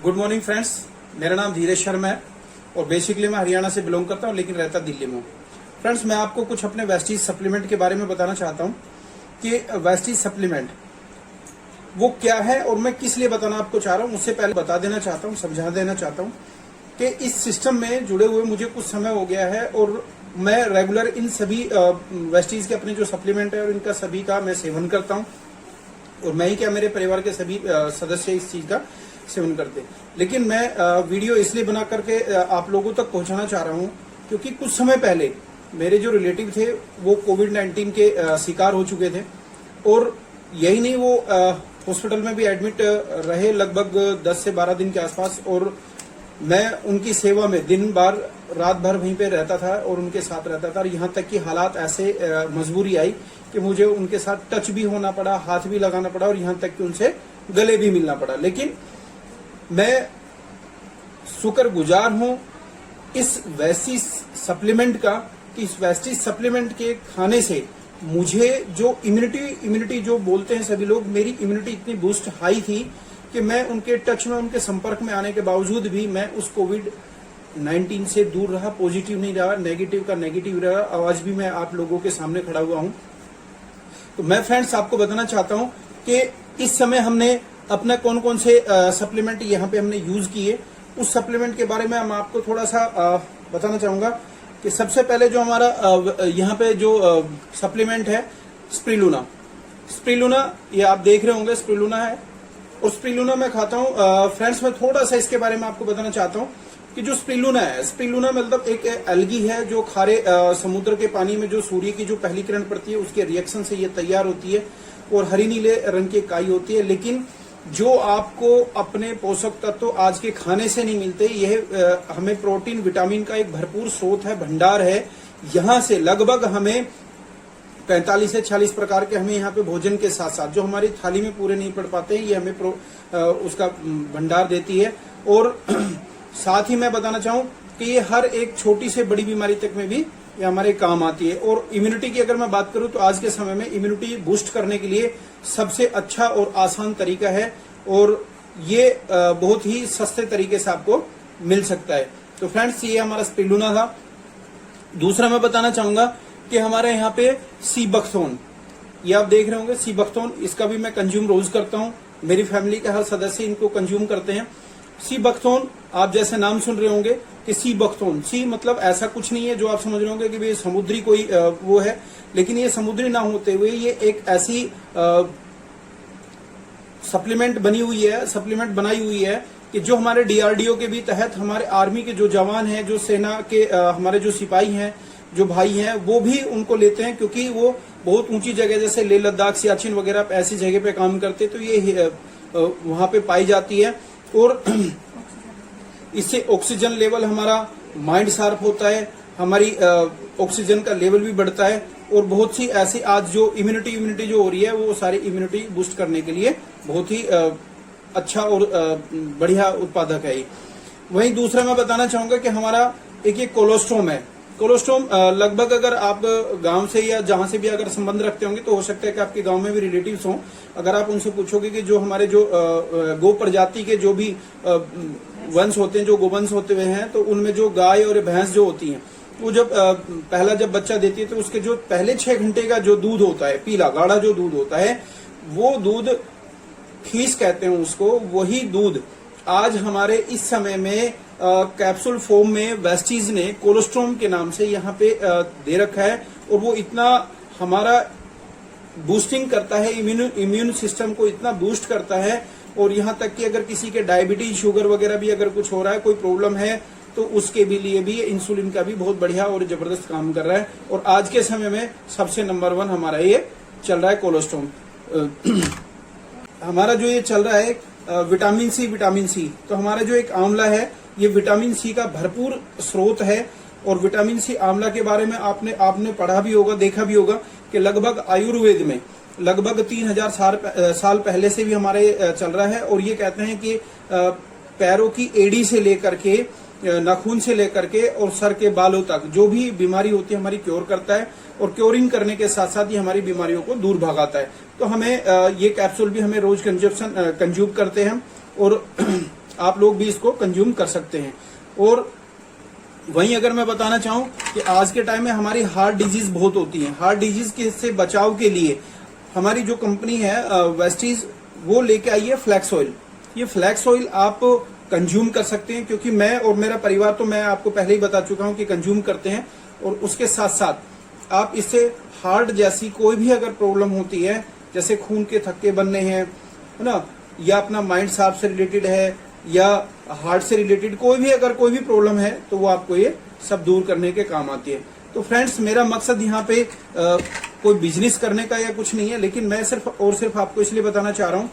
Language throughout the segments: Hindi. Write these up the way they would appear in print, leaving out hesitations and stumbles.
गुड मॉर्निंग फ्रेंड्स, मेरा नाम धीरेज शर्मा है और बेसिकली मैं हरियाणा से बिलोंग करता हूं लेकिन रहता दिल्ली में हूं। फ्रेंड्स, मैं आपको कुछ अपने वेस्टीज सप्लीमेंट के बारे में बताना चाहता हूं कि वेस्टीज सप्लीमेंट वो क्या है और मैं किस लिए बताना आपको चाह रहा हूं। उससे पहले बता देना चाहता हूं, समझा देना चाहता हूं कि इस सिस्टम में जुड़े हुए मुझे कुछ समय हो गया है और मैं रेगुलर इन सभी वेस्टीज के अपने जो सप्लीमेंट है और इनका सभी का मैं सेवन करता हूं और मैं ही क्या मेरे परिवार के सभी सदस्य इस चीज का सेवन करते हैं। लेकिन मैं वीडियो इसलिए बना करके आप लोगों तक पहुंचाना चाह रहा हूं क्योंकि कुछ समय पहले मेरे जो रिलेटिव थे वो कोविड-19 के शिकार हो चुके थे और यही नहीं, वो हॉस्पिटल में भी एडमिट रहे लगभग 10 से 12 दिन के आसपास और मैं उनकी सेवा में दिन भर रात भर वहीं पे रहता था और उनके साथ रहता था और यहाँ तक कि हालात ऐसे मजबूरी आई कि मुझे उनके साथ टच भी होना पड़ा, हाथ भी लगाना पड़ा और यहाँ तक कि उनसे गले भी मिलना पड़ा। लेकिन मैं शुक्रगुजार हूं इस वेस्टीज सप्लीमेंट का कि इस वेस्टीज सप्लीमेंट के खाने से मुझे जो इम्यूनिटी जो बोलते हैं सभी लोग, मेरी इम्यूनिटी इतनी बूस्ट हाई थी कि मैं उनके टच में, उनके संपर्क में आने के बावजूद भी मैं उस कोविड-19 से दूर रहा, पॉजिटिव नहीं रहा, नेगेटिव का नेगेटिव रहा। आज भी मैं आप लोगों के सामने खड़ा हुआ हूं। तो मैं फ्रेंड्स आपको बताना चाहता हूं कि इस समय हमने अपने कौन कौन से सप्लीमेंट यहाँ पे हमने यूज किए, उस सप्लीमेंट के बारे में मैं आपको थोड़ा सा बताना चाहूंगा कि सबसे पहले जो हमारा यहाँ पे जो सप्लीमेंट है स्प्रिलूना, ये आप देख रहे होंगे स्प्रिलूना है और स्प्रिलूना मैं खाता हूँ। फ्रेंड्स, मैं थोड़ा सा इसके बारे में आपको बताना चाहता हूँ कि जो स्प्रिलूना मतलब एक एल्गी है जो खारे समुद्र के पानी में जो सूर्य की जो पहली किरण पड़ती है उसके रिएक्शन से ये तैयार होती है और हरी नीले रंग की इकाई होती है। लेकिन जो आपको अपने पोषक तत्व आज के खाने से नहीं मिलते, यह हमें प्रोटीन विटामिन का एक भरपूर स्रोत है, भंडार है। यहाँ से लगभग हमें 45 से 40 प्रकार के हमें यहाँ पे भोजन के साथ साथ जो हमारी थाली में पूरे नहीं पड़ पाते हैं, ये हमें उसका भंडार देती है। और साथ ही मैं बताना चाहूँ कि ये हर एक छोटी से बड़ी बीमारी तक में भी ये हमारे काम आती है। और इम्यूनिटी की अगर मैं बात करूं तो आज के समय में इम्यूनिटी बूस्ट करने के लिए सबसे अच्छा और आसान तरीका है और ये बहुत ही सस्ते तरीके से आपको मिल सकता है। तो फ्रेंड्स, ये हमारा स्प्रिलूना था। दूसरा मैं बताना चाहूंगा कि हमारे यहाँ पे सी बकथोन, ये आप देख रहे होंगे सी बकथोन, इसका भी मैं कंज्यूम रोज करता हूँ। मेरी फैमिली के हर सदस्य इनको कंज्यूम करते हैं। सी बकथोन, आप जैसे नाम सुन रहे होंगे कि सी बकथोन, सी मतलब ऐसा कुछ नहीं है जो आप समझ रहे होंगे कि भाई समुद्री कोई वो है, लेकिन ये समुद्री ना होते हुए ये एक ऐसी सप्लीमेंट बनाई हुई है कि जो हमारे डीआरडीओ के भी तहत हमारे आर्मी के जो जवान हैं, जो सेना के हमारे जो सिपाही हैं, जो भाई हैं, वो भी उनको लेते हैं क्योंकि वो बहुत ऊंची जगह जैसे लेह लद्दाख, सियाचिन वगैरह ऐसी जगह पे काम करते, तो ये वहां पे पाई जाती है। और इससे ऑक्सीजन लेवल, हमारा माइंड शार्प होता है, हमारी ऑक्सीजन का लेवल भी बढ़ता है और बहुत सी ऐसी आज जो इम्यूनिटी जो हो रही है वो सारी इम्यूनिटी बूस्ट करने के लिए बहुत ही अच्छा और बढ़िया उत्पादक है। वहीं दूसरा मैं बताना चाहूंगा कि हमारा एक ये कोलोस्ट्रोम है। कोलोस्ट्रोम लगभग अगर आप गांव से या जहां से भी अगर संबंध रखते होंगे तो हो सकता है कि आपके गांव में भी रिलेटिव्स हों। अगर आप उनसे पूछोगे कि जो हमारे जो गो प्रजाति के जो भी वंश होते हैं, जो गोवंश होते हुए हैं, तो उनमें जो गाय और भैंस जो होती हैं वो जब पहला जब बच्चा देती है तो उसके जो पहले 6 घंटे का जो दूध होता है, पीला गाढ़ा जो दूध होता है, वो दूध खीस कहते हैं उसको, वही दूध आज हमारे इस समय में कैप्सूल फॉर्म में वेस्टीज ने कोलोस्ट्रोम के नाम से यहाँ पे दे रखा है और वो इतना हमारा बूस्टिंग करता है, इम्यून सिस्टम को इतना बूस्ट करता है। और यहाँ तक कि अगर किसी के डायबिटीज, शुगर वगैरह भी अगर कुछ हो रहा है, कोई प्रॉब्लम है, तो उसके भी लिए भी इंसुलिन का भी बहुत बढ़िया और जबरदस्त काम कर रहा है। और आज के समय में सबसे नंबर 1 हमारा ये चल रहा है कोलोस्ट्रोम। हमारा जो ये चल रहा है विटामिन सी, तो हमारा जो एक आंवला है ये विटामिन सी का भरपूर स्रोत है। और विटामिन सी आंवला के बारे में आपने पढ़ा भी होगा, देखा भी होगा कि लगभग आयुर्वेद में लगभग 3000 साल पहले से भी हमारे चल रहा है। और ये कहते हैं कि पैरों की एड़ी से लेकर के, नाखून से लेकर के और सर के बालों तक जो भी बीमारी होती है हमारी क्योर करता है और क्योरिंग करने के साथ साथ ही हमारी बीमारियों को दूर भगाता है। तो हमें ये कैप्सूल भी हमें रोज कंज्यूम करते हैं। और आप लोग भी इसको कंज्यूम कर सकते हैं। और वहीं अगर मैं बताना चाहूं कि आज के टाइम में हमारी हार्ट डिजीज बहुत होती है, हार्ट डिजीज के से बचाव के लिए हमारी जो कंपनी है वेस्टीज, वो लेके आई है फ्लैक्स ऑयल। ये फ्लैक्स ऑयल आप कंज्यूम कर सकते हैं, क्योंकि मैं और मेरा परिवार, तो मैं आपको पहले ही बता चुका हूं कि कंज्यूम करते हैं। और उसके साथ साथ आप इससे हार्ट जैसी कोई भी अगर प्रॉब्लम होती है, जैसे खून के थक्के बनने हैं, है ना, या अपना माइंड साफ से रिलेटेड है, या हार्ट से रिलेटेड कोई भी प्रॉब्लम है, तो वो आपको ये सब दूर करने के काम आती है। तो फ्रेंड्स, मेरा मकसद यहाँ पे कोई बिजनेस करने का या कुछ नहीं है, लेकिन मैं सिर्फ आपको इसलिए बताना चाह रहा हूँ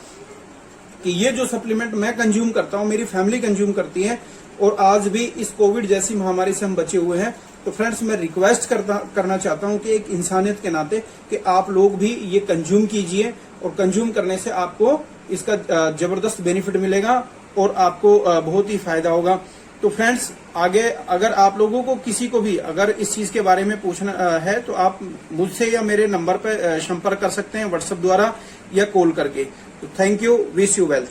कि ये जो सप्लीमेंट मैं कंज्यूम करता हूँ, मेरी फैमिली कंज्यूम करती है, और आज भी इस कोविड जैसी महामारी से हम बचे हुए हैं। तो फ्रेंड्स, मैं रिक्वेस्ट करना चाहता हूँ कि एक इंसानियत के नाते कि आप लोग भी ये कंज्यूम कीजिए, और कंज्यूम करने से आपको इसका जबरदस्त बेनिफिट मिलेगा और आपको बहुत ही फायदा होगा। तो फ्रेंड्स, आगे अगर आप लोगों को किसी को भी अगर इस चीज के बारे में पूछना है, तो आप मुझसे या मेरे नंबर पर संपर्क कर सकते हैं, व्हाट्सएप द्वारा या कॉल करके। तो thank you, wish you wealth.